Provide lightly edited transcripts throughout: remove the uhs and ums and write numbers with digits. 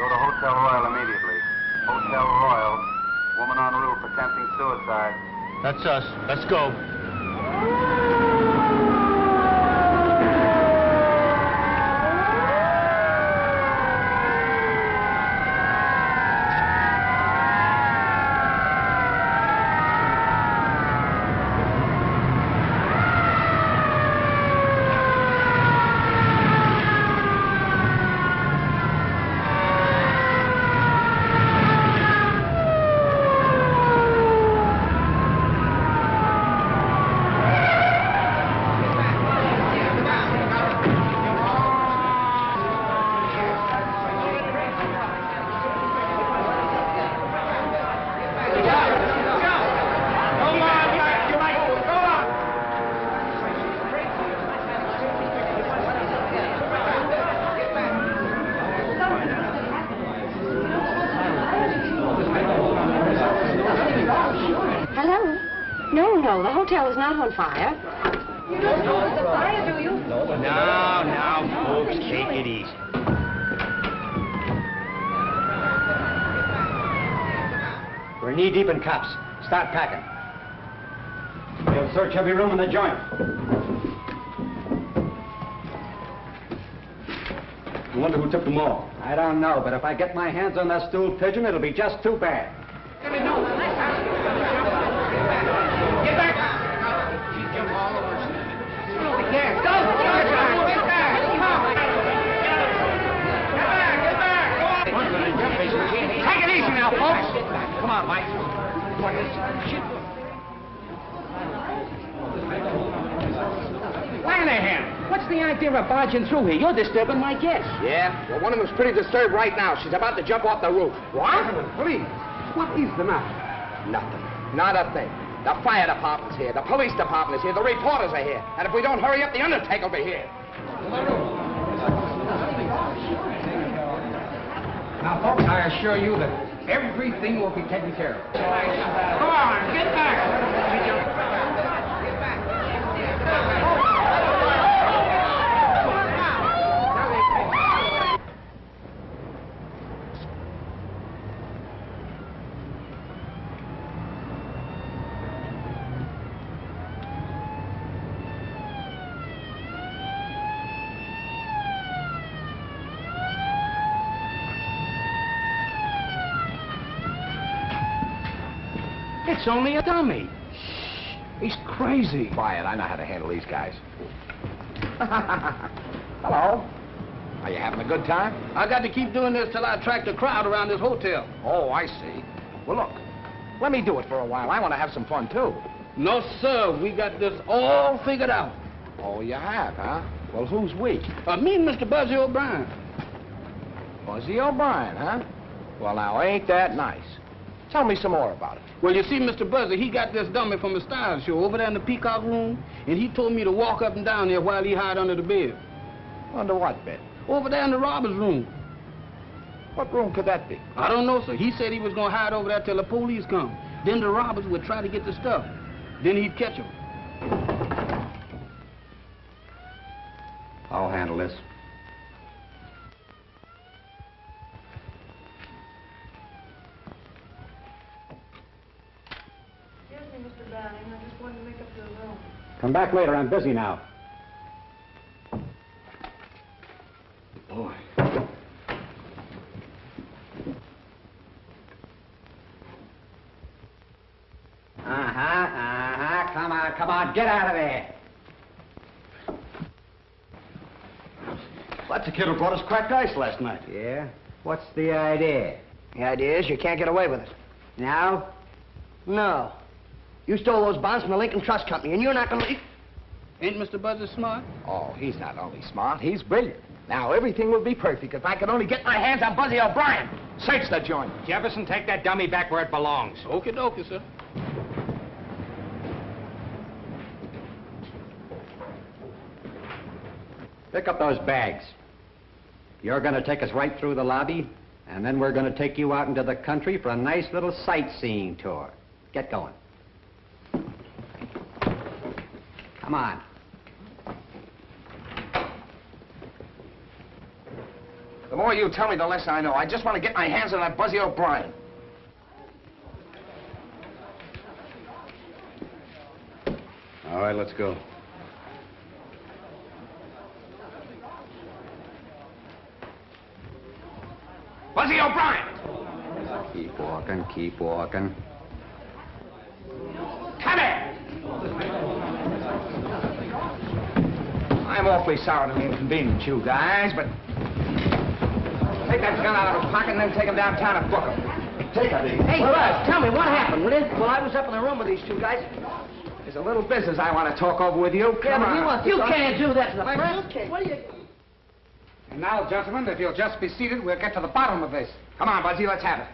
Go to Hotel Royal immediately. Hotel Royal. Woman on roof attempting suicide. That's us. Let's go. The hotel is not on fire. You don't know it's a fire, do you? Now, folks, take it easy. We're knee-deep in cops. Start packing. We'll search every room in the joint. I wonder who took them all. I don't know, but if I get my hands on that stool pigeon, it'll be just too bad. Get back! She's jumped all over us. Yes, go! Get back! Get back! Go on! Take it easy now, folks! Come on, Mike. What is shit? Lanahan, what's the idea of barging through here? You're disturbing my guests. Yeah? Well, one of them's pretty disturbed right now. She's about to jump off the roof. What? Please. What is the matter? Nothing. Not a thing. The fire department's here. The police department is here. The reporters are here. And if we don't hurry up, the undertaker will be here. Now, folks, I assure you that everything will be taken care of. Come on, get back! It's only a dummy. Shh. He's crazy. Quiet. I know how to handle these guys. Hello. Are you having a good time? I got to keep doing this till I attract a crowd around this hotel. Oh, I see. Well, look. Let me do it for a while. I want to have some fun, too. No, sir. We got this all figured out. Oh, you have, huh? Well, who's we? Me and Mr. Buzzy O'Brien. Buzzy O'Brien, huh? Well, now, ain't that nice? Tell me some more about it. Well, you see, Mr. Buzzy, he got this dummy from the style show over there in the Peacock room, and he told me to walk up and down there while he hide under the bed. Under what bed? Over there in the robber's room. What room could that be? I don't know, sir. He said he was going to hide over there till the police come. Then the robbers would try to get the stuff. Then he'd catch them. I'll handle this. Mr. Browning, I just wanted to make up your room. Come back later. I'm busy now. Boy. Come on. Get out of there. That's the kid who brought us cracked ice last night. Yeah? What's the idea? The idea is you can't get away with it. Now? No. You stole those bonds from the Lincoln Trust Company, and you're not going to leave. Ain't Mr. Buzzy smart? Oh, he's not only smart, he's brilliant. Now, everything will be perfect if I could only get my hands on Buzzy O'Brien. Search the joint. Jefferson, take that dummy back where it belongs. Okie dokie, sir. Pick up those bags. You're going to take us right through the lobby, and then we're going to take you out into the country for a nice little sightseeing tour. Get going. Come on. The more you tell me, the less I know. I just want to get my hands on that Buzzy O'Brien. All right, let's go. Buzzy O'Brien! Keep walking, keep walking. Come here! I'm awfully sorry to inconvenience you guys, but take that gun out of his pocket and then take him downtown and book him. Take it easy. Hey, tell me, what happened, will you? Well, I was up in the room with these two guys. There's a little business I want to talk over with you. Come on. You can't do that to the press. What are you... And now, gentlemen, if you'll just be seated, we'll get to the bottom of this. Come on, Buzzy, let's have it.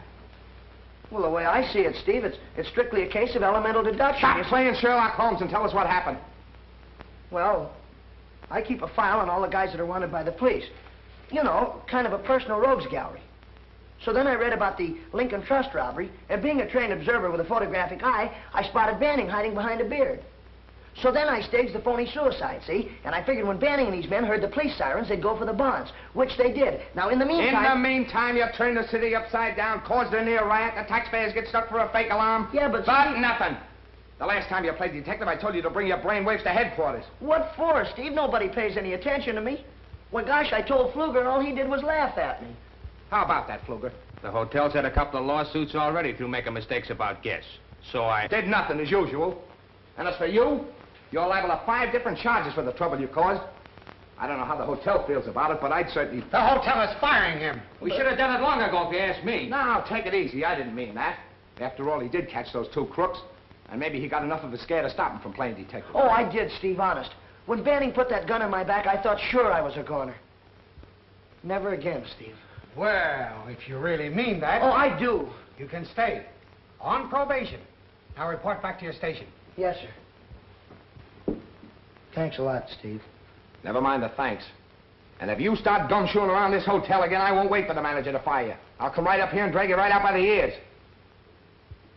Well, the way I see it, Steve, it's strictly a case of elemental deduction. Stop playing Sherlock Holmes and tell us what happened. Well, I keep a file on all the guys that are wanted by the police. You know, kind of a personal rogues gallery. So then I read about the Lincoln Trust robbery, and being a trained observer with a photographic eye, I spotted Banning hiding behind a beard. So then I staged the phony suicide, see? And I figured when Banning and these men heard the police sirens, they'd go for the bonds, which they did. Now, in the meantime... In the meantime, you turned the city upside down, caused a near riot, the taxpayers get stuck for a fake alarm. Yeah, but... Nothing. The last time you played detective, I told you to bring your brainwaves to headquarters. What for, Steve? Nobody pays any attention to me. Well, gosh, I told Pfluger, and all he did was laugh at me. How about that, Pfluger? The hotel's had a couple of lawsuits already through making mistakes about guests. So I... Did nothing, as usual. And as for you, you're liable to 5 different charges for the trouble you caused. I don't know how the hotel feels about it, but I'd certainly... The hotel is firing him. We should have done it long ago, if you ask me. Now, take it easy. I didn't mean that. After all, he did catch those 2 crooks, and maybe he got enough of a scare to stop him from playing detective. Oh, I did, Steve, honest. When Banning put that gun in my back, I thought sure I was a goner. Never again, Steve. Well, if you really mean that... Oh, I do. You can stay. On probation. Now report back to your station. Yes, sir. Thanks a lot, Steve. Never mind the thanks. And if you start gumshoeing around this hotel again, I won't wait for the manager to fire you. I'll come right up here and drag you right out by the ears.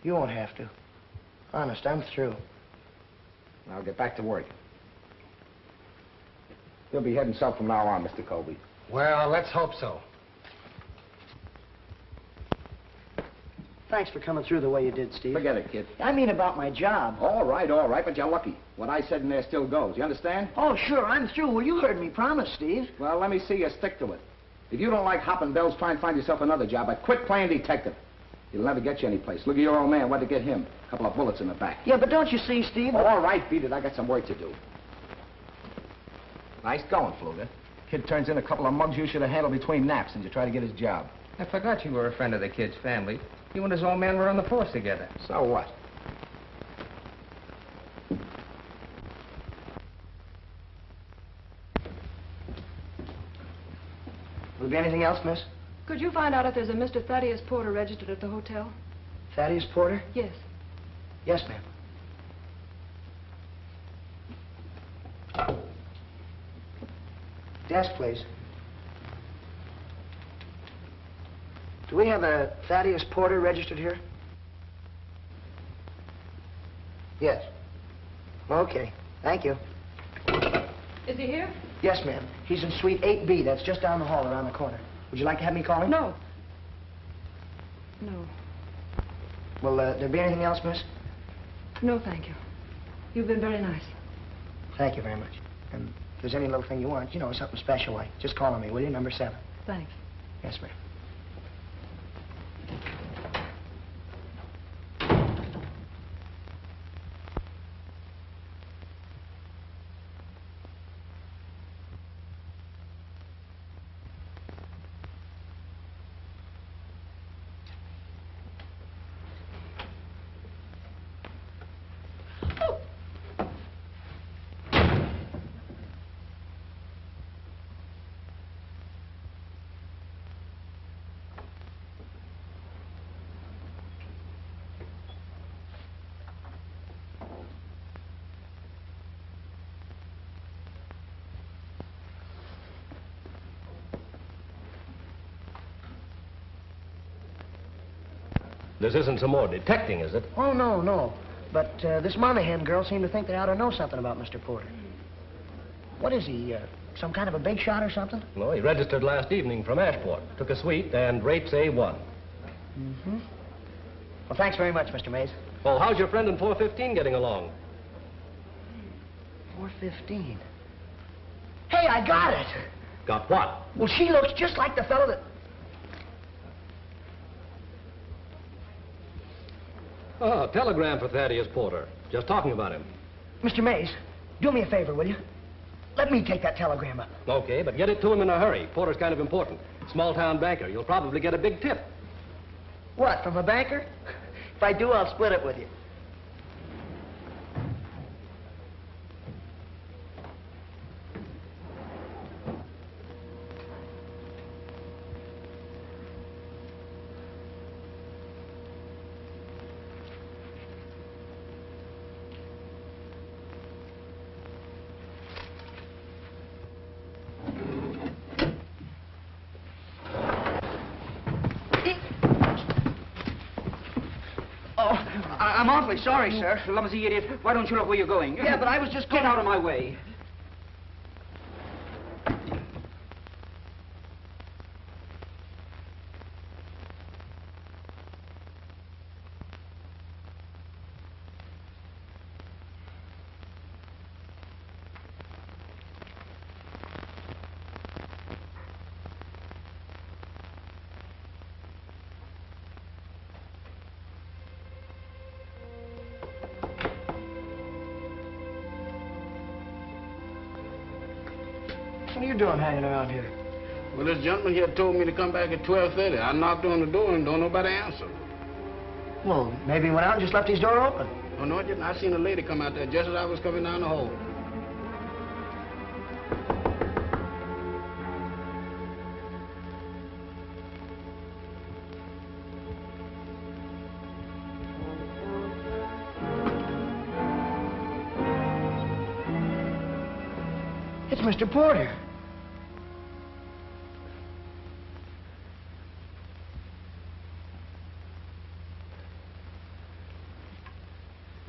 You won't have to. Honest, I'm through. Now get back to work. You'll be heading south from now on, Mr. Colby. Well, let's hope so. Thanks for coming through the way you did, Steve. Forget it, kid. I mean about my job. All right, but you're lucky. What I said in there still goes. You understand? Oh, sure, I'm through. Well, you heard me promise, Steve. Well, let me see you stick to it. If you don't like hopping bells, try and find yourself another job, but quit playing detective. It'll never get you anyplace. Look at your old man. What'd it get him? A couple of bullets in the back. Yeah, but don't you see, Steve? All right, beat it. I got some work to do. Nice going, Pfluger. Kid turns in a couple of mugs you should have handled between naps, and you try to get his job. I forgot you were a friend of the kid's family. You and his old man were on the force together. So what? Will there be anything else, miss? Could you find out if there's a Mr. Thaddeus Porter registered at the hotel? Thaddeus Porter? Yes. Yes, ma'am. Desk, please. Do we have a Thaddeus Porter registered here? Yes. Okay. Thank you. Is he here? Yes, ma'am. He's in suite 8B. That's just down the hall around the corner. Would you like to have me call him? No. No. Will there be anything else, miss? No, thank you. You've been very nice. Thank you very much. And if there's any little thing you want, you know, something special like, just call on me, will you? Number 7. Thanks. Yes, ma'am. This isn't some more detecting, is it? Oh, no, no. But this Monahan girl seemed to think they ought to know something about Mr. Porter. What is he, Some kind of a big shot or something? No, he registered last evening from Ashport. Took a suite and rates A1. Mm-hmm. Well, thanks very much, Mr. Mays. Well, how's your friend in 415 getting along? 415. Hey, I got it. Got what? Well, she looks just like the fellow that... Oh, telegram for Thaddeus Porter. Just talking about him. Mr. Mays, do me a favor, will you? Let me take that telegram up. Okay, but get it to him in a hurry. Porter's kind of important. Small-town banker. You'll probably get a big tip. What, from a banker? If I do, I'll split it with you. I'm awfully sorry, sir. Clumsy idiot. Why don't you look where you're going? Yeah, but I was just going... Get out of my way. What are you doing hanging around here? Well, this gentleman here told me to come back at 12:30. I knocked on the door and don't nobody answer. Well, maybe he went out and just left his door open. Oh, no, I didn't. I seen a lady come out there just as I was coming down the hall. It's Mr. Porter.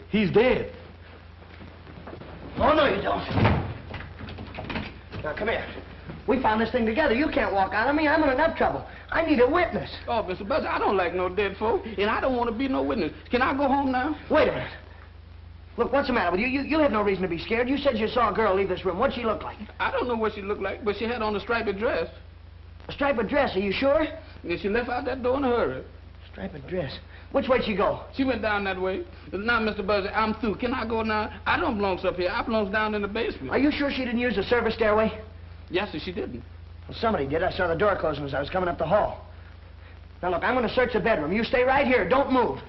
He's dead. Oh, no, you don't. Now, come here. We found this thing together. You can't walk out on me. I'm in enough trouble. I need a witness. Oh, Mr. Buzzy, I don't like no dead folk, and I don't want to be no witness. Can I go home now? Wait a minute. Look, what's the matter with you? You have no reason to be scared. You said you saw a girl leave this room. What'd she look like? I don't know what she looked like, but she had on a striped dress. A striped dress, are you sure? And she left out that door in a hurry. Striped dress. Which way'd she go? She went down that way. Now, Mr. Buzzy, I'm through. Can I go now? I don't belong up here. I belong down in the basement. Are you sure she didn't use the service stairway? Yes, sir, she didn't. Well, somebody did. I saw the door closing as I was coming up the hall. Now, look, I'm going to search the bedroom. You stay right here. Don't move.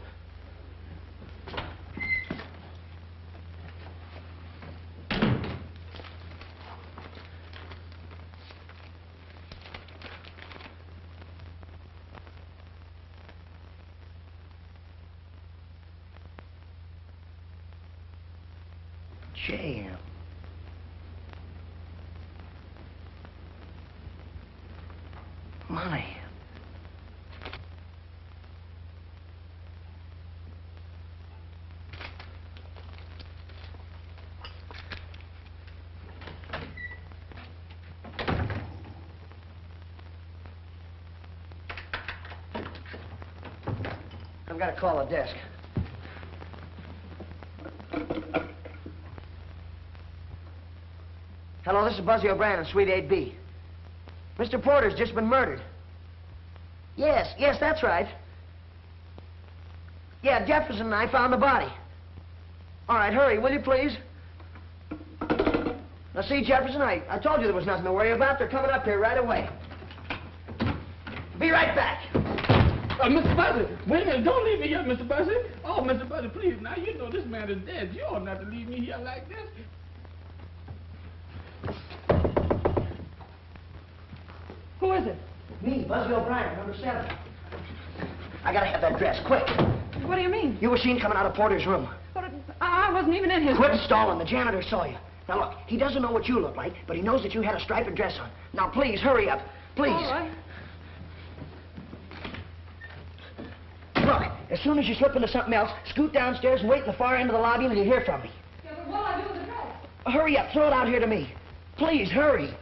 Jam. Money. I've got to call a desk. Hello, this is Buzzy O'Brien in Suite 8B. Mr. Porter's just been murdered. Yes, that's right. Yeah, Jefferson and I found the body. All right, hurry, will you, please? Now, see, Jefferson, I told you there was nothing to worry about. They're coming up here right away. Be right back. Mr. Buzzy, wait a minute. Don't leave me here, Mr. Buzzy. Oh, Mr. Buzzy, please. Now, you know this man is dead. You ought not to leave me here like this. Who is it? Me, Buzzy O'Brien, number 7. I gotta have that dress, quick. What do you mean? You were seen coming out of Porter's room. But I wasn't even in his Quit room. stalling. The janitor saw you. Now, look, he doesn't know what you look like, but he knows that you had a striped dress on. Now, please, hurry up. Please. All right. Look, as soon as you slip into something else, scoot downstairs and wait in the far end of the lobby until you hear from me. Yeah, but what'll I do with the dress? Hurry up. Throw it out here to me. Please, hurry.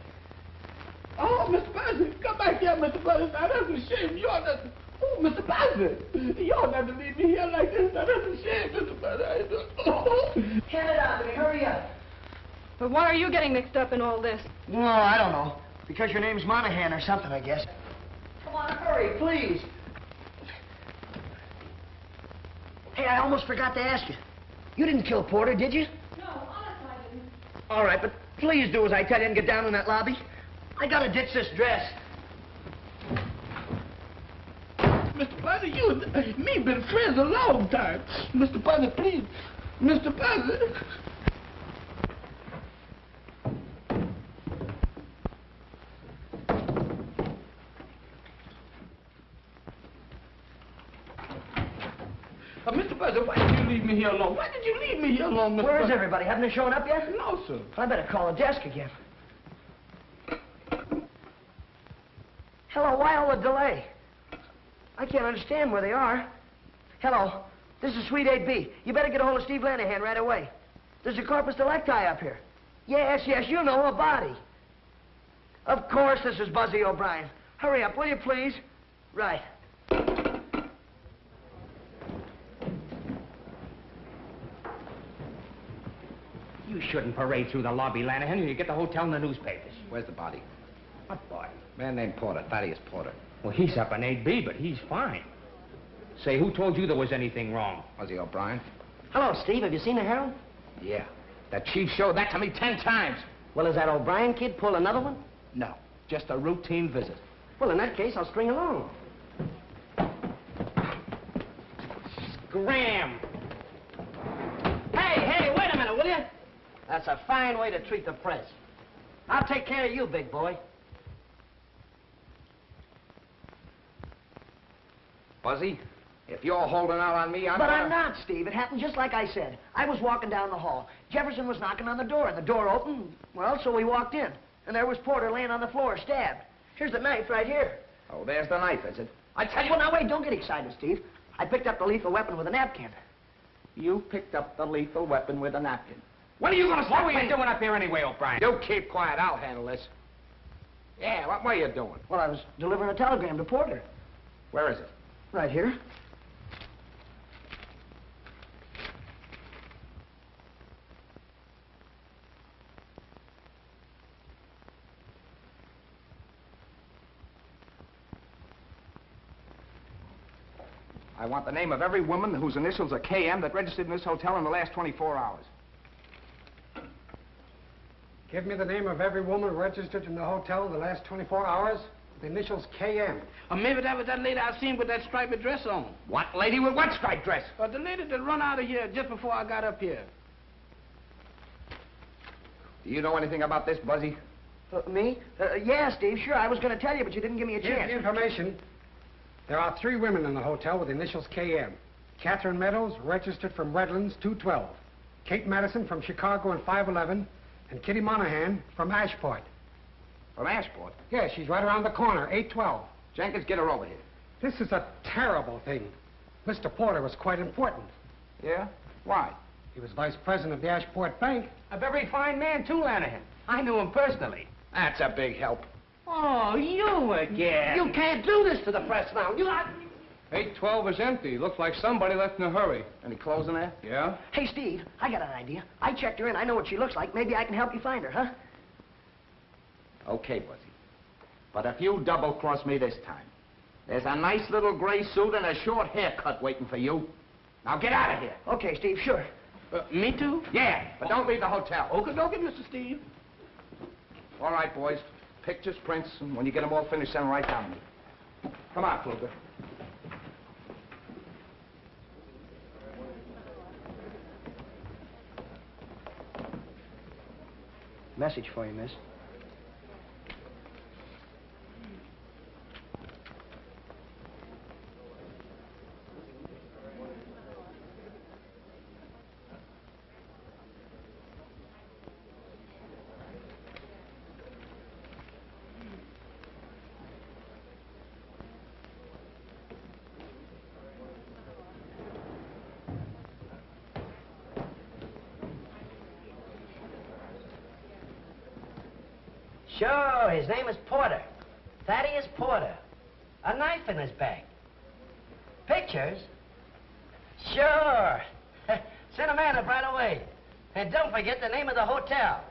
Oh, Mr. Buzzy, come back here, Mr. Buzzy. Now, that's a shame. You ought not... Oh, Mr. Buzzy, you ought not to leave me here like this. Now, that's a shame, Mr. Buzzy. Hand it out to me. Hurry up. But why are you getting mixed up in all this? No, I don't know. Because your name's Monahan or something, I guess. Come on, hurry, please. Hey, I almost forgot to ask you. You didn't kill Porter, did you? No, honestly, I didn't. All right, but please do as I tell you and get down in that lobby. I gotta ditch this dress. Mr. Buzzy, you and me been friends a long time. Mr. Buzzy, please. Mr. Buzzy. Mr. Buzzy, why did you leave me here alone? Why did you leave me here alone, Mr. Where is Buzzy? everybody? Haven't they shown up yet? No, sir. I better call the desk again. Hello, why all the delay? I can't understand where they are. Hello, this is Suite 8B. You better get a hold of Steve Lanahan right away. There's a corpus delicti up here. Yes, you know, a body. Of course, this is Buzzy O'Brien. Hurry up, will you, please? Right. You shouldn't parade through the lobby, Lanahan, and you get the hotel in the newspapers. Where's the body? What boy? Man named Porter, Thaddeus Porter. Well, he's up in 8B, but he's fine. Say, who told you there was anything wrong? Buzzy O'Brien? Hello, Steve. Have you seen the Herald? Yeah. The chief showed that to me 10 times. Well, is that O'Brien kid pull another one? No, just a routine visit. Well, in that case, I'll string along. Scram! Hey, wait a minute, will you? That's a fine way to treat the press. I'll take care of you, big boy. Buzzy, if you're holding out on me, I'm not, Steve. It happened just like I said. I was walking down the hall. Jefferson was knocking on the door, and the door opened. Well, so we walked in. And there was Porter laying on the floor, stabbed. Here's the knife right here. Oh, there's the knife, is it? I tell you... Well, now, wait, don't get excited, Steve. I picked up the lethal weapon with a napkin. You picked up the lethal weapon with a napkin. When are you gonna stop? What were you doing up here anyway, O'Brien? You keep quiet. I'll handle this. Yeah, what were you doing? Well, I was delivering a telegram to Porter. Where is it? Right here. I want the name of every woman whose initials are KM that registered in this hotel in the last 24 hours. Give me the name of every woman registered in the hotel in the last 24 hours. The initials KM. Or maybe that was that lady I seen with that striped dress on. What lady with what striped dress? The lady that run out of here just before I got up here. Do you know anything about this, Buzzy? Me? Yeah, Steve, sure. I was going to tell you, but you didn't give me a Here's chance. the information. There are 3 women in the hotel with the initials KM. Catherine Meadows, registered from Redlands, 212. Kate Madison from Chicago and 511. And Kitty Monahan from Ashport. From Ashport? Yeah, she's right around the corner, 812. Jenkins, get her over here. This is a terrible thing. Mr. Porter was quite important. Yeah? Why? He was vice president of the Ashport Bank. A very fine man, too, Lanahan. I knew him personally. That's a big help. Oh, you again. You can't do this to the press now. 812 is empty. Looks like somebody left in a hurry. Any clothes in there? Yeah? Hey, Steve, I got an idea. I checked her in. I know what she looks like. Maybe I can help you find her, huh? Okay, Buzzy. But if you double-cross me this time, there's a nice little gray suit and a short haircut waiting for you. Now get out of here. Okay, Steve, sure. Me too? Yeah, but don't leave the hotel. Okay, Mr. Steve. All right, boys. Pictures, prints, and when you get them all finished, send them right down to me. Come on, Kluger. Message for you, miss. Sure, his name is Porter. Thaddeus Porter. A knife in his bag. Pictures? Sure. Send a man up right away. And don't forget the name of the hotel.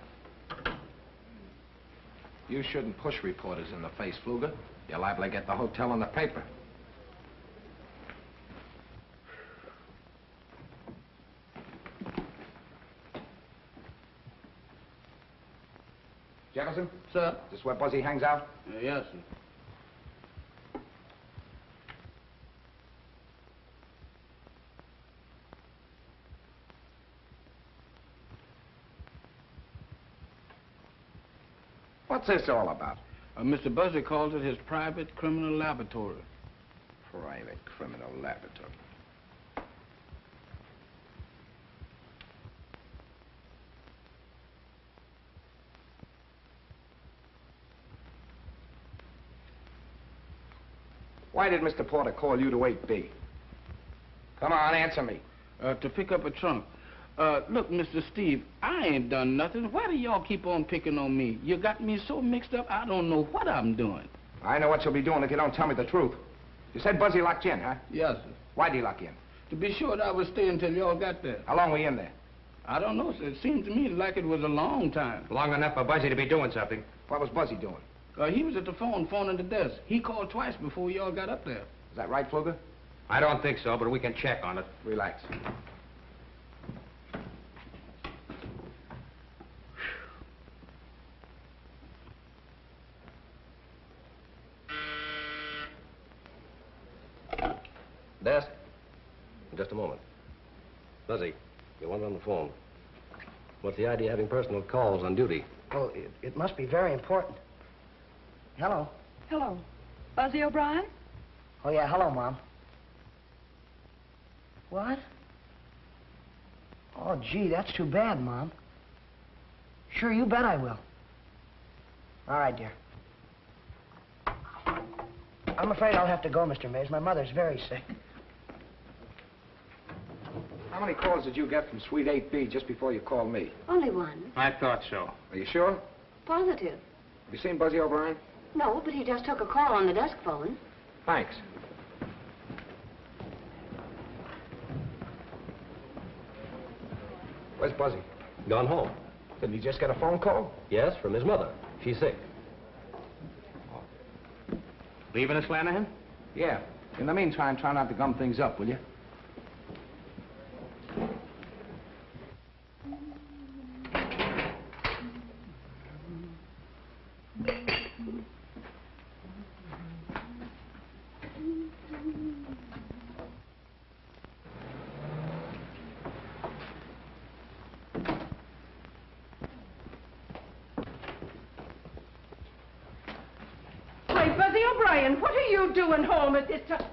You shouldn't push reporters in the face, Pfluger. You're liable to get the hotel on the paper. Jefferson? Sir? Is this where Buzzy hangs out? Yes, sir. What's this all about? Mr. Buzzy calls it his private criminal laboratory. Private criminal laboratory. Why did Mr. Porter call you to 8B? Come on, answer me. To pick up a trunk. Look, Mr. Steve, I ain't done nothing. Why do y'all keep on picking on me? You got me so mixed up, I don't know what I'm doing. I know what you'll be doing if you don't tell me the truth. You said Buzzy locked you in, huh? Yes, sir. Why'd he lock you in? To be sure that I was staying till y'all got there. How long were you in there? I don't know, sir. It seemed to me like it was a long time. Long enough for Buzzy to be doing something. What was Buzzy doing? He was at the phone, phoning the desk. He called twice before y'all got up there. Is that right, Pfluger? I don't think so, but we can check on it. Relax. Desk. Just a moment. Buzzy, you want on the phone. What's the idea of having personal calls on duty? Oh, it must be very important. Hello. Hello. Buzzy O'Brien? Oh, yeah, hello, Mom. What? Oh, gee, that's too bad, Mom. Sure, you bet I will. All right, dear. I'm afraid I'll have to go, Mr. Mays. My mother's very sick. How many calls did you get from Suite 8B just before you called me? Only one. I thought so. Are you sure? Positive. Have you seen Buzzy O'Brien? No, but he just took a call on the desk phone. Thanks. Where's Buzzy? Gone home. Didn't he just get a phone call? Yes, from his mother. She's sick. Leaving us, Lanahan? Yeah. In the meantime, try not to gum things up, will you? Buzzy O'Brien, what are you doing home at this time?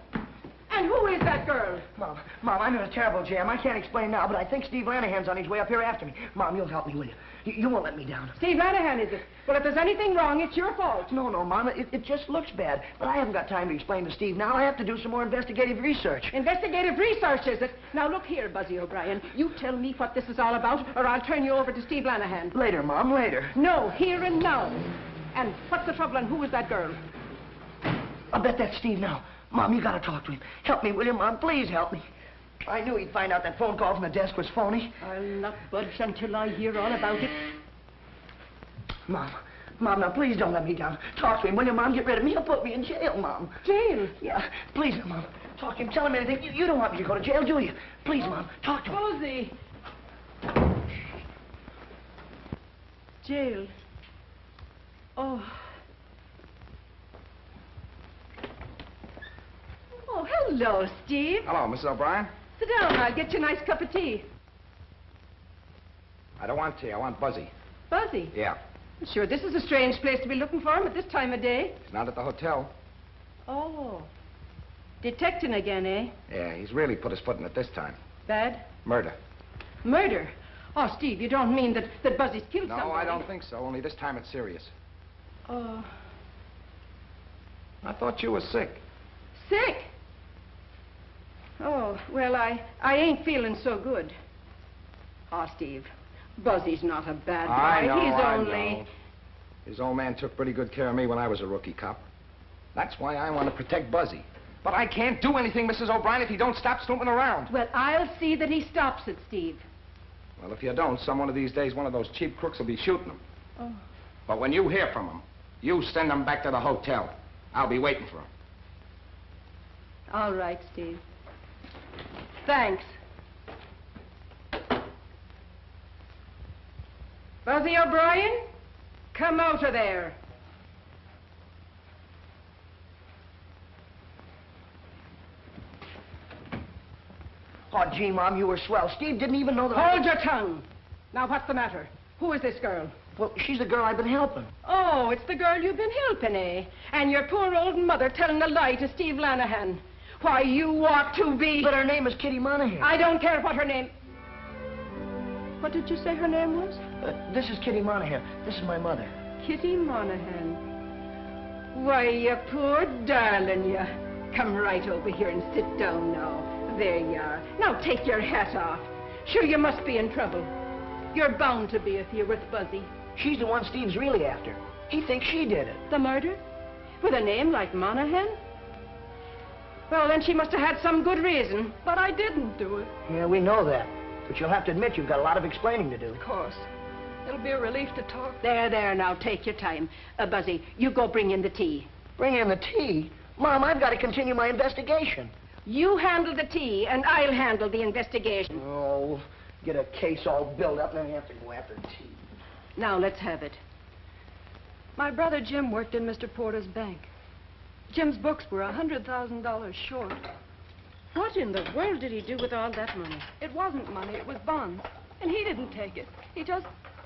And who is that girl? Mom, I'm in a terrible jam. I can't explain now, but I think Steve Lanahan's on his way up here after me. Mom, you'll help me, will you? You won't let me down. Steve Monahan, is it? Well, if there's anything wrong, it's your fault. No, Mom, it just looks bad. But I haven't got time to explain to Steve now. I have to do some more investigative research. Investigative research, is it? Now, look here, Buzzy O'Brien. You tell me what this is all about, or I'll turn you over to Steve Lanahan. Later, Mom, later. No, here and now. And what's the trouble, and who is that girl? I'll bet that's Steve now. Mom, you gotta talk to him. Help me, will you, Mom? Please help me. I knew he'd find out that phone call from the desk was phony. I'll not budge until I hear all about it. Mom, now please don't let me down. Talk to him, will you, Mom? Get rid of me. He'll put me in jail, Mom. Jail? Yeah, please, Mom. Talk to him. Tell him anything. You don't want me to go to jail, do you? Please, Mom. Talk to him. Buzzy. Jail. Oh. Oh, hello, Steve. Hello, Mrs. O'Brien. Sit down. I'll get you a nice cup of tea. I don't want tea. I want Buzzy. Buzzy? Yeah. Sure, this is a strange place to be looking for him at this time of day. He's not at the hotel. Oh. Detecting again, eh? Yeah, he's really put his foot in it this time. Bad? Murder. Murder? Oh, Steve, you don't mean that Buzzy's killed somebody? No, I don't think so. Only this time it's serious. Oh. I thought you were sick. Sick? Oh, well, I ain't feeling so good. Oh, Steve, Buzzy's not a bad boy. I know, He's I only... know. His old man took pretty good care of me when I was a rookie cop. That's why I want to protect Buzzy. But I can't do anything, Mrs. O'Brien, if he don't stop snooping around. Well, I'll see that he stops it, Steve. Well, if you don't, some one of these days, one of those cheap crooks will be shooting him. Oh. But when you hear from him, you send him back to the hotel. I'll be waiting for him. All right, Steve. Thanks. Buzzy O'Brien, come out of there. Oh, gee, Mom, you were swell. Steve didn't even know that Hold your tongue. Now, what's the matter? Who is this girl? Well, she's the girl I've been helping. Oh, it's the girl you've been helping, eh? And your poor old mother telling a lie to Steve Lanahan. Why, you ought to be... But her name is Kitty Monahan. I don't care what her name... What did you say her name was? This is Kitty Monahan. This is my mother. Kitty Monahan. Why, you poor darling, you. Come right over here and sit down now. There you are. Now take your hat off. Sure, you must be in trouble. You're bound to be if you're with Buzzy. She's the one Steve's really after. He thinks she did it. The murder? With a name like Monahan? Well, then she must have had some good reason. But I didn't do it. Yeah, we know that. But you'll have to admit you've got a lot of explaining to do. Of course. It'll be a relief to talk. There, now, take your time. Buzzy, you go bring in the tea. Bring in the tea? Mom, I've got to continue my investigation. You handle the tea, and I'll handle the investigation. Oh, get a case all built up, and then you have to go after tea. Now, let's have it. My brother Jim worked in Mr. Porter's bank. Jim's books were $100,000 short. What in the world did he do with all that money? It wasn't money, it was bonds. And he didn't take it. He just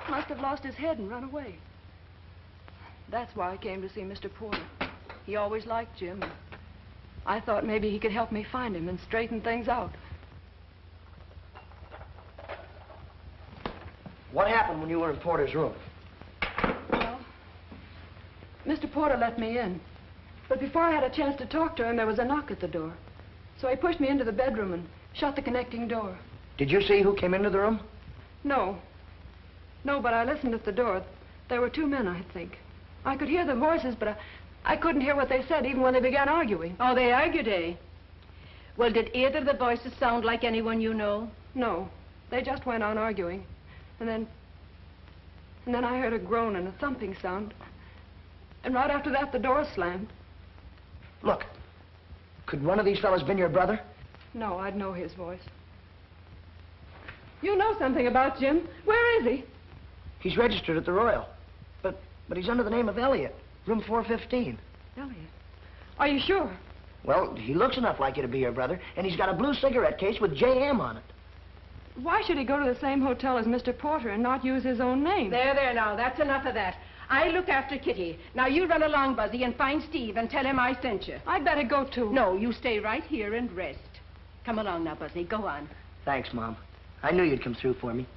must have lost his head and run away. That's why I came to see Mr. Porter. He always liked Jim. I thought maybe he could help me find him and straighten things out. What happened when you were in Porter's room? Well, Mr. Porter let me in. But before I had a chance to talk to him, there was a knock at the door. So he pushed me into the bedroom and shut the connecting door. Did you see who came into the room? No. No, but I listened at the door. There were two men, I think. I could hear their voices, but I couldn't hear what they said even when they began arguing. Oh, they argued, eh? Well, did either of the voices sound like anyone you know? No. They just went on arguing. And then I heard a groan and a thumping sound. And right after that, the door slammed. Look, could one of these fellas been your brother? No, I'd know his voice. You know something about Jim. Where is he? He's registered at the Royal. But he's under the name of Elliott, room 415. Elliott? Are you sure? Well, he looks enough like you to be your brother, and he's got a blue cigarette case with JM on it. Why should he go to the same hotel as Mr. Porter and not use his own name? There, now, that's enough of that. I look after Kitty. Now, you run along, Buzzy, and find Steve and tell him I sent you. I'd better go, too. No, you stay right here and rest. Come along now, Buzzy. Go on. Thanks, Mom. I knew you'd come through for me.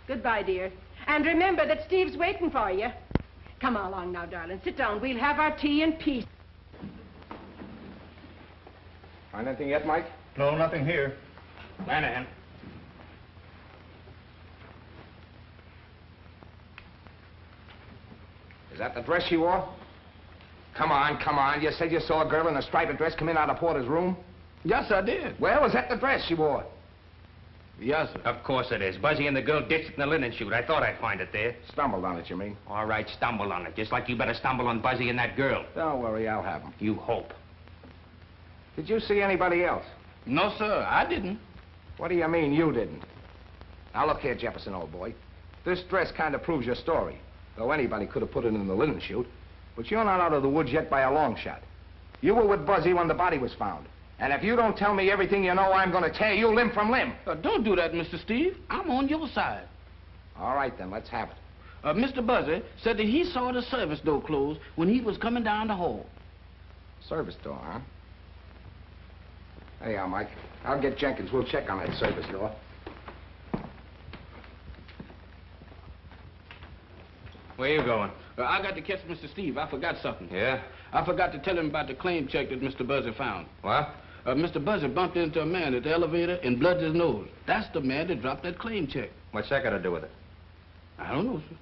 Goodbye, dear. And remember that Steve's waiting for you. Come along now, darling. Sit down. We'll have our tea in peace. Find anything yet, Mike? No, nothing here. Lanahan. Is that the dress she wore? Come on. You said you saw a girl in a striped dress come in out of Porter's room? Yes, I did. Well, is that the dress she wore? Yes, sir. Of course it is. Buzzy and the girl ditched it in the linen chute. I thought I'd find it there. Stumbled on it, you mean? All right, stumble on it. Just like you better stumble on Buzzy and that girl. Don't worry, I'll have them. You hope. Did you see anybody else? No, sir, I didn't. What do you mean you didn't? Now, look here, Jefferson, old boy. This dress kind of proves your story. Though anybody could have put it in the linen chute. But you're not out of the woods yet by a long shot. You were with Buzzy when the body was found. And if you don't tell me everything you know, I'm going to tear you limb from limb. Don't do that, Mr. Steve. I'm on your side. All right, then, let's have it. Mr. Buzzy said that he saw the service door close when he was coming down the hall. Service door, huh? Hey, Mike. I'll get Jenkins. We'll check on that service door. Where you going? I got to catch Mr. Steve. I forgot something. Yeah? I forgot to tell him about the claim check that Mr. Buzzy found. What? Mr. Buzzy bumped into a man at the elevator and bludgeoned his nose. That's the man that dropped that claim check. What's that got to do with it? I don't know, sir.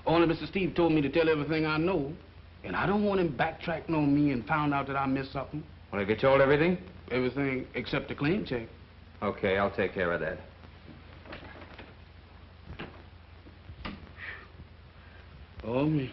Only Mr. Steve told me to tell everything I know. And I don't want him backtracking on me and found out that I missed something. Want to get told everything? Everything except the claim check. Okay, I'll take care of that. Oh, me.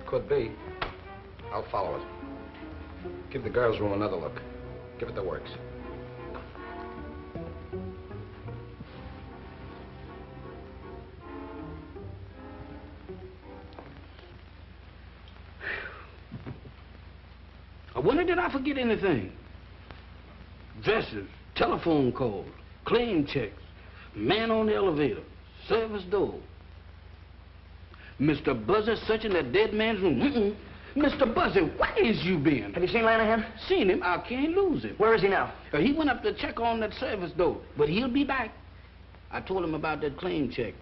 Could be. I'll follow it. Give the girls' room another look. Give it the works. I wonder did I forget anything? Dresses, telephone calls, claim checks, man on the elevator, service door. Mr. Buzzy searching that dead man's room. Mr. Buzzy, where is you been? Have you seen Lanahan? Seen him. I can't lose him. Where is he now? He went up to check on that service door, but he'll be back. I told him about that claim check,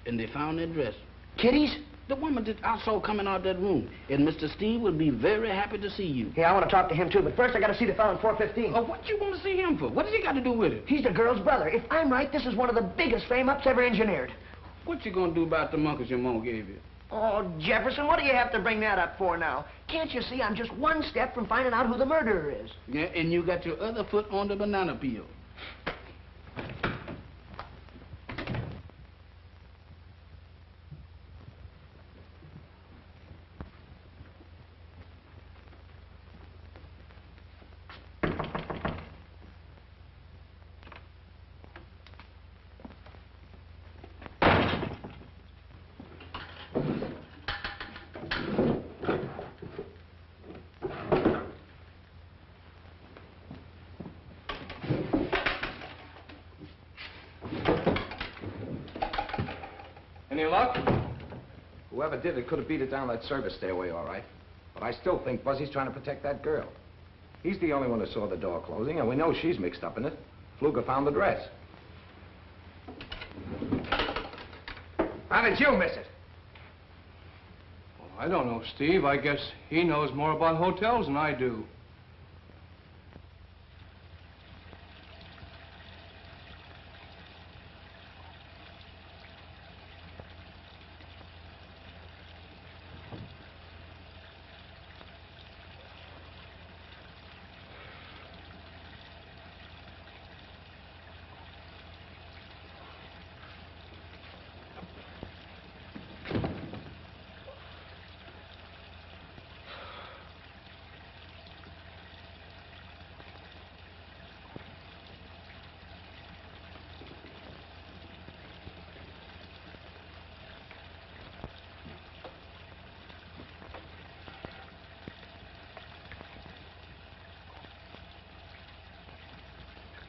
and they found that dress. Kitty's? The woman that I saw coming out that room. And Mr. Steve will be very happy to see you. Yeah, I want to talk to him, too, but first I got to see the fellow in 415. Oh, what you want to see him for? What has he got to do with it? He's the girl's brother. If I'm right, this is one of the biggest frame-ups ever engineered. What you gonna do about the monkeys your mom gave you? Oh, Jefferson, what do you have to bring that up for now? Can't you see I'm just one step from finding out who the murderer is? Yeah, and you got your other foot on the banana peel. Any luck? Whoever did it could have beat it down that service stairway, all right. But I still think Buzzy's trying to protect that girl. He's the only one who saw the door closing, and we know she's mixed up in it. Fluger found the dress. How did you miss it? Well, I don't know, Steve. I guess he knows more about hotels than I do.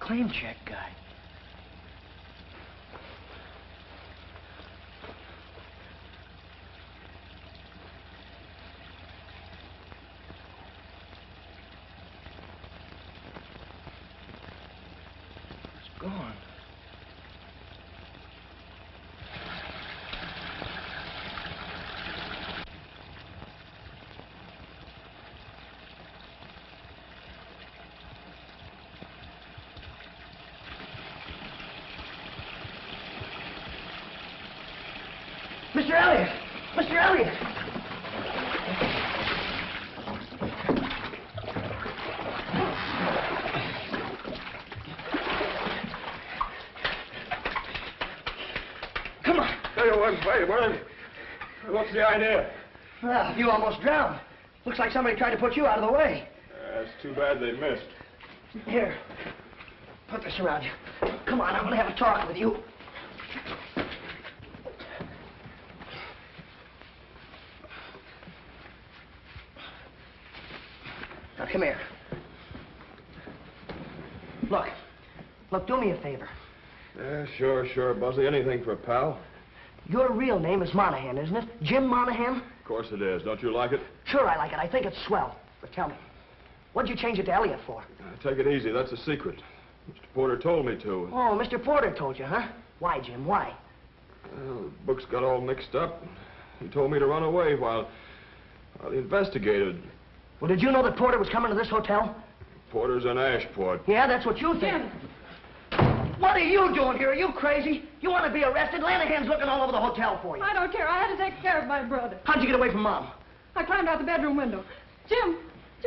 Claim check guy. It's gone. Mr. Elliott! Mr. Elliott! Come on. Wait. What's the idea? Well, you almost drowned. Looks like somebody tried to put you out of the way. It's too bad they missed. Here. Put this around you. Come on, I'm going to have a talk with you. Come here. Look. Look, do me a favor. Yeah, sure, Buzzy. Anything for a pal. Your real name is Monahan, isn't it? Jim Monahan? Of course it is. Don't you like it? Sure I like it. I think it's swell. But tell me, what'd you change it to Elliott for? Take it easy. That's a secret. Mr. Porter told me to. Oh, Mr. Porter told you, huh? Why, Jim? Why? Well, the books got all mixed up. He told me to run away while he investigated. Well, did you know that Porter was coming to this hotel? Porter's in Ashport. Yeah, that's what you think. Jim! What are you doing here? Are you crazy? You want to be arrested? Lanahan's looking all over the hotel for you. I don't care. I had to take care of my brother. How'd you get away from Mom? I climbed out the bedroom window. Jim,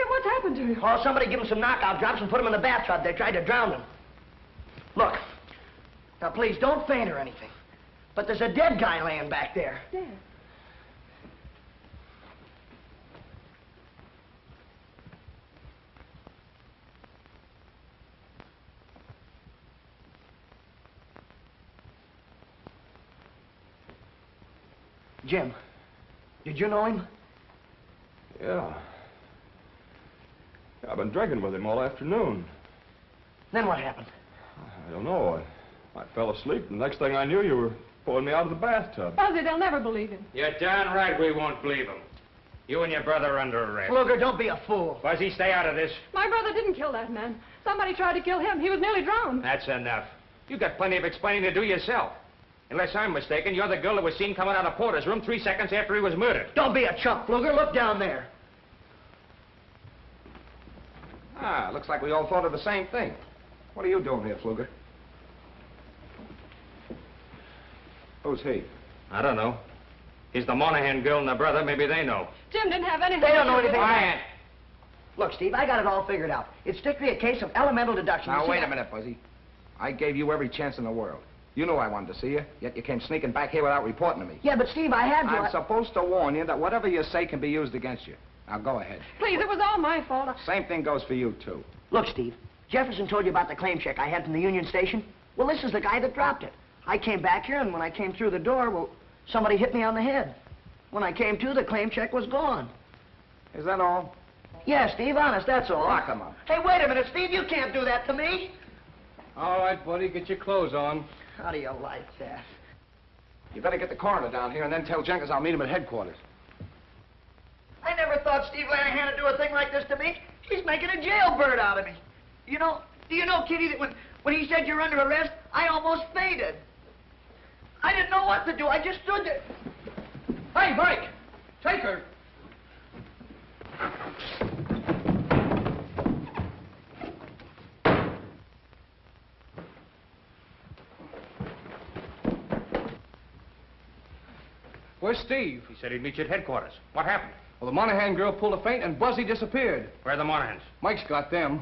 what's happened to you? Oh, somebody give him some knockout drops and put him in the bathtub. They tried to drown him. Look, now please don't faint or anything. But there's a dead guy laying back there. Dead? Jim, did you know him? Yeah. I've been drinking with him all afternoon. Then what happened? I don't know. I fell asleep, and the next thing I knew, you were pulling me out of the bathtub. Buzzy, they'll never believe him. You're darn right we won't believe him. You and your brother are under arrest. Luger, don't be a fool. Buzzy, stay out of this. My brother didn't kill that man. Somebody tried to kill him. He was nearly drowned. That's enough. You got plenty of explaining to do yourself. Unless I'm mistaken, you're the girl that was seen coming out of Porter's room 3 seconds after he was murdered. Don't be a chump, Luger. Look down there. Ah, looks like we all thought of the same thing. What are you doing here, Fluger? Who's he? I don't know. He's the Monahan girl and her brother. Maybe they know. Jim didn't have anything. They don't know anything. Quiet. Look, Steve, I got it all figured out. It's strictly a case of elemental deduction. Now, You see wait a that? minute, Buzzy. I gave you every chance in the world. You knew I wanted to see you, yet you came sneaking back here without reporting to me. Yeah, but Steve, I had to. I'm supposed to warn you that whatever you say can be used against you. Now, go ahead. Please, it was all my fault. Same thing goes for you, too. Look, Steve, Jefferson told you about the claim check I had from the Union Station. Well, this is the guy that dropped it. I came back here, and when I came through the door, well, somebody hit me on the head. When I came to, the claim check was gone. Is that all? Yeah, Steve, honest, that's all. Lock him up. Hey, wait a minute, Steve, you can't do that to me. All right, buddy, get your clothes on. How do you like that? You better get the coroner down here and then tell Jenkins I'll meet him at headquarters. I never thought Steve Lanahan would do a thing like this to me. He's making a jailbird out of me. You know, do you know, Kitty, that when he said you're under arrest, I almost fainted. I didn't know what to do. I just stood there. Hey, Mike! Take her! Where's Steve? He said he'd meet you at headquarters. What happened? Well, the Monahan girl pulled a feint and Buzzy disappeared. Where are the Monahans? Mike's got them.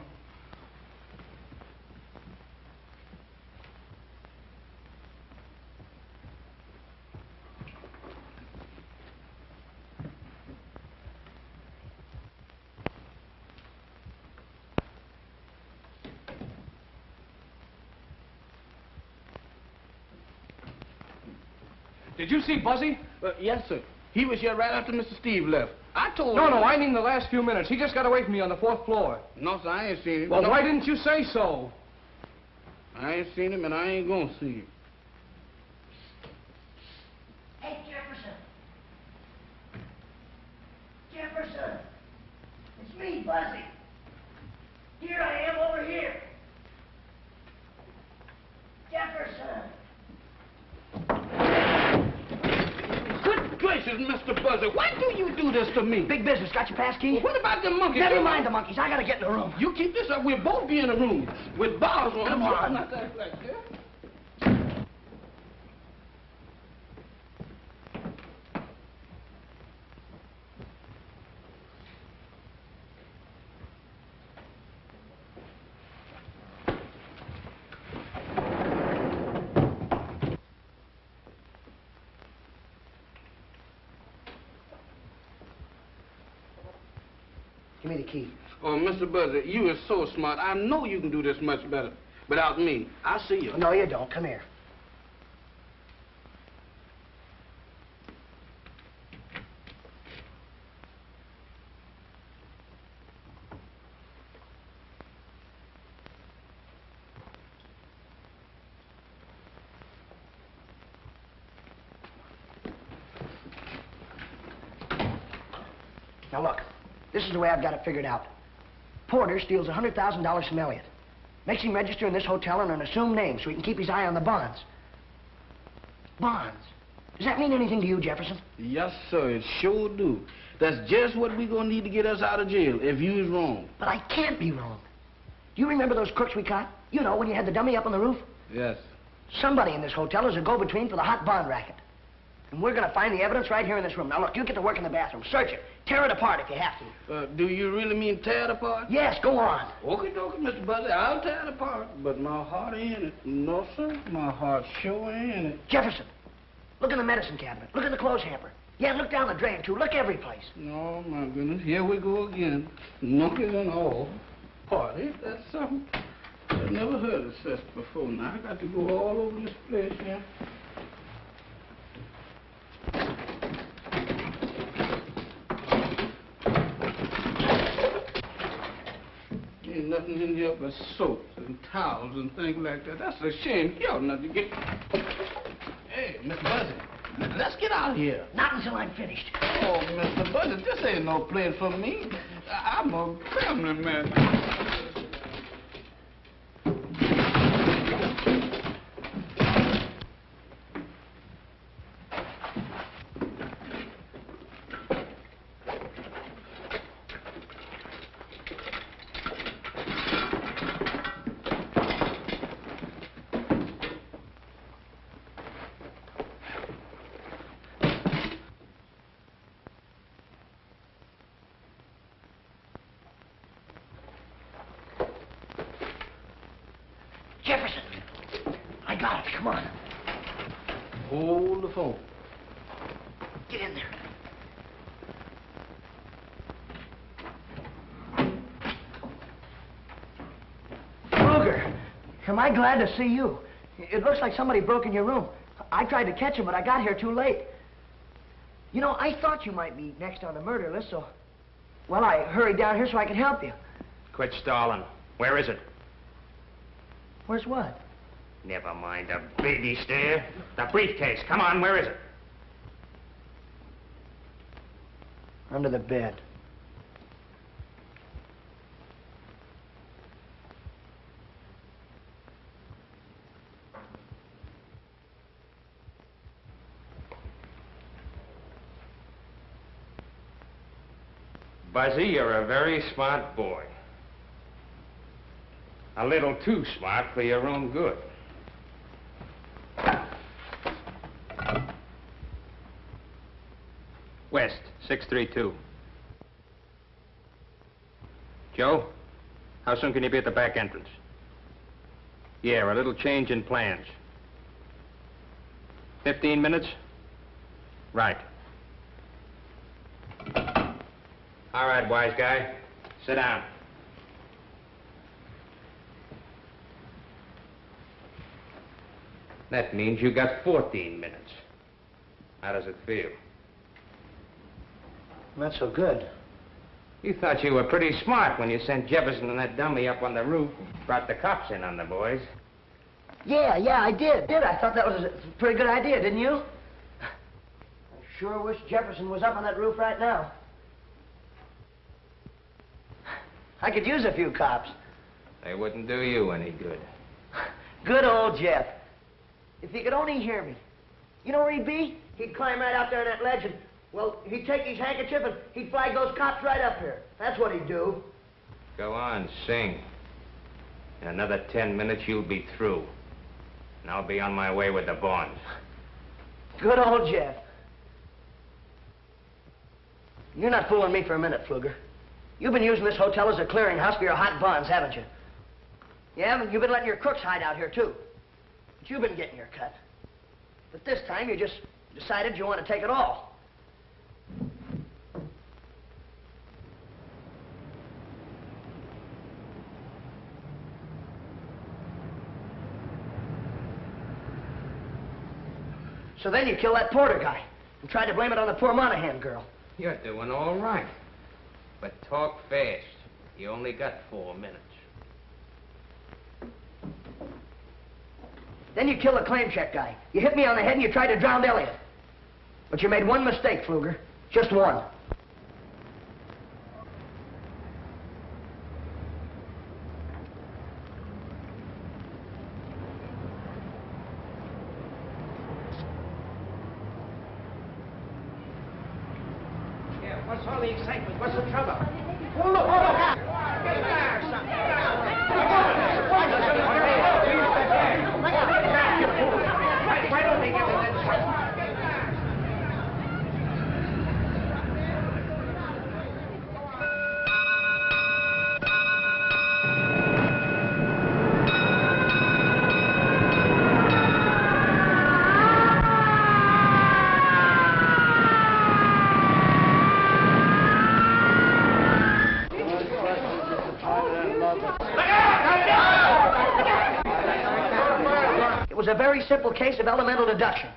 Did you see Buzzy? Yes, sir. He was here right after Mr. Steve left. I told him... No, I mean the last few minutes. He just got away from me on the 4th floor. No, sir, I ain't seen him. Well, No. why didn't you say so? I ain't seen him, and I ain't gonna see him. Hey, Jefferson. Jefferson. It's me, Buzzy. Here I am over here. Jefferson. Good gracious, Mr. Buzzy, why do you do this to me? Big business. Got your pass key? What about the monkeys? Never mind the monkeys. I gotta get in the room. You keep this up, we'll both be in a room with bars on. Come on. Not that like that. Give me the key. Oh, Mr. Buzzy, you are so smart. I know you can do this much better without me. I'll see you. No, you don't. Come here. Now, look, this is the way I've got it figured out. Porter steals $100,000 from Elliott. Makes him register in this hotel under an assumed name so he can keep his eye on the bonds. Bonds? Does that mean anything to you, Jefferson? Yes, sir, it sure do. That's just what we're gonna need to get us out of jail if you is wrong. But I can't be wrong. Do you remember those crooks we caught? You know, when you had the dummy up on the roof? Yes. Somebody in this hotel is a go-between for the hot bond racket. And we're gonna find the evidence right here in this room. Now, look, you get to work in the bathroom. Search it. Tear it apart if you have to. Do you really mean tear it apart? Yes, go on. Okay, Mr. Buzzy, I'll tear it apart. But my heart ain't in it. No, sir, my heart sure ain't in it. Jefferson, look in the medicine cabinet. Look in the clothes hamper. Yeah, look down the drain, too. Look every place. Oh, my goodness, here we go again. Monkeys and all. Party, that's something. I've never heard of such before. Now, I got to go all over this place here. Ain't nothing in here but soaps and towels and things like that. That's a shame. You ought not to get... Hey, Mr. Buzzy, let's get out of here. Not until I'm finished. Oh, Mr. Buzzy, this ain't no place for me. I'm a family man. Jefferson, I got it. Come on. Hold the phone. Get in there. Kruger, am I glad to see you? It looks like somebody broke in your room. I tried to catch him, but I got here too late. You know, I thought you might be next on the murder list, so... Well, I hurried down here so I could help you. Quit stalling. Where is it? Where's what? Never mind the baby stare. The briefcase. Come on, where is it? Under the bed. Buzzy, you're a very smart boy. A little too smart for your own good. West, 632. Joe, how soon can you be at the back entrance? Yeah, a little change in plans. 15 minutes? Right. All right, wise guy. Sit down. That means you got 14 minutes. How does it feel? Not so good. You thought you were pretty smart when you sent Jefferson and that dummy up on the roof and brought the cops in on the boys. Yeah, I did. I thought that was a pretty good idea, didn't you? I sure wish Jefferson was up on that roof right now. I could use a few cops. They wouldn't do you any good. Good old Jeff. If he could only hear me. You know where he'd be? He'd climb right out there in that ledge and, well, he'd take his handkerchief and he'd flag those cops right up here. That's what he'd do. Go on, sing. In another 10 minutes, you'll be through. And I'll be on my way with the bonds. Good old Jeff. You're not fooling me for a minute, Pfluger. You've been using this hotel as a clearinghouse for your hot bonds, haven't you? Yeah, you've been letting your crooks hide out here, too. But you've been getting your cut. But this time, you just decided you want to take it all. So then you kill that Porter guy and tried to blame it on the poor Monahan girl. You're doing all right. But talk fast. You only got 4 minutes. Then you kill the claim check guy. You hit me on the head and you tried to drown Elliott. But you made one mistake, Pfluger. Just one. What's all the excitement? What's the trouble? Oh, look, look. Get back, son. Why don't they get the next one? It was a very simple case of elemental deduction.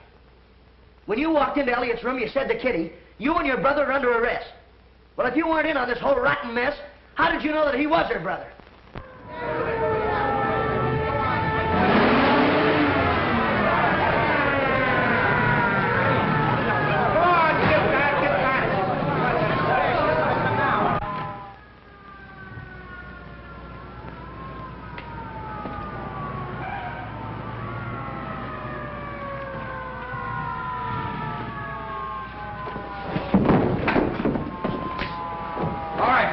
When you walked into Elliott's room, you said to Kitty, you and your brother are under arrest. Well, if you weren't in on this whole rotten mess, how did you know that he was her brother?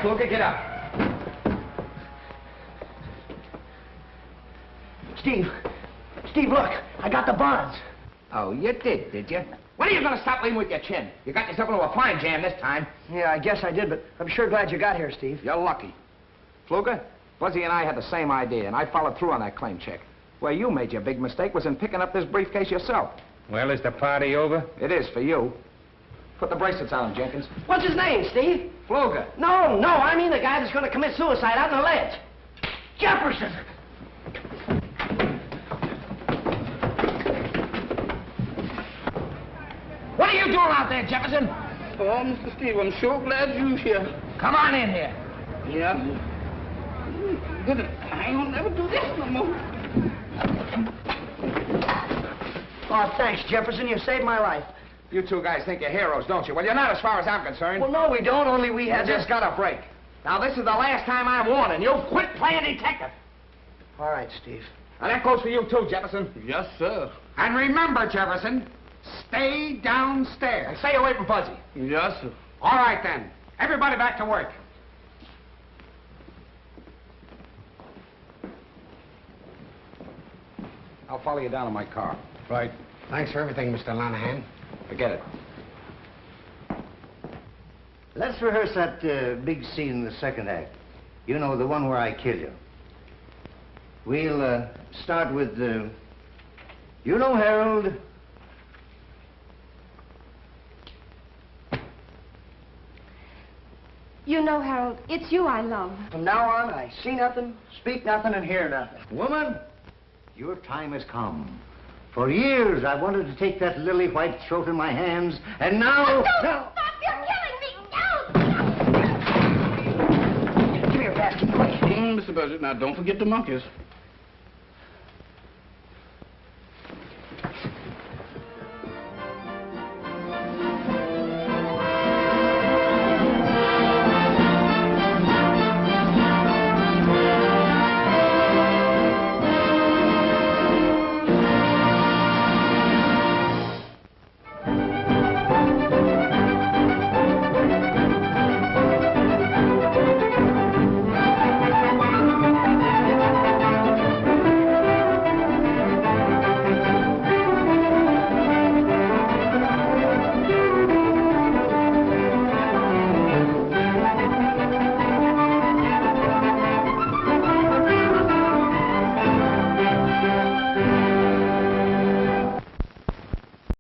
Fluker, get up. Steve, look, I got the bonds. Oh, you did you? When are you going to stop leading with your chin? You got yourself into a fine jam this time. Yeah, I guess I did, but I'm sure glad you got here, Steve. You're lucky. Fluker, Buzzy and I had the same idea, and I followed through on that claim check. Where you made your big mistake was in picking up this briefcase yourself. Well, is the party over? It is for you. Put the bracelets on him, Jenkins. What's his name, Steve? Fluker. No, I mean the guy that's going to commit suicide out on the ledge. Jefferson! What are you doing out there, Jefferson? Oh, Mr. Steve, I'm sure glad you're here. Come on in here. Yeah. Good. I ain't gonna never do this no more. Oh, thanks, Jefferson. You saved my life. You two guys think you're heroes, don't you? Well, you're not as far as I'm concerned. Well, no, we don't. Only we had just got a break. Now, this is the last time I'm warning you. Quit playing detective. All right, Steve. Now, that goes for you, too, Jefferson. Yes, sir. And remember, Jefferson, stay downstairs. And stay away from Buzzy. Yes, sir. All right, then. Everybody back to work. I'll follow you down in my car. Right. Thanks for everything, Mr. Monahan. Forget it. Let's rehearse that big scene in the second act. You know, the one where I kill you. We'll start with, you know, Harold. You know, Harold, it's you I love. From now on, I see nothing, speak nothing, and hear nothing. Woman, your time has come. For years, I wanted to take that lily white throat in my hands, and now... Oh, don't stop! You're killing me! No! Give me your basket, quick. Mr. Buzzy, now don't forget the monkeys.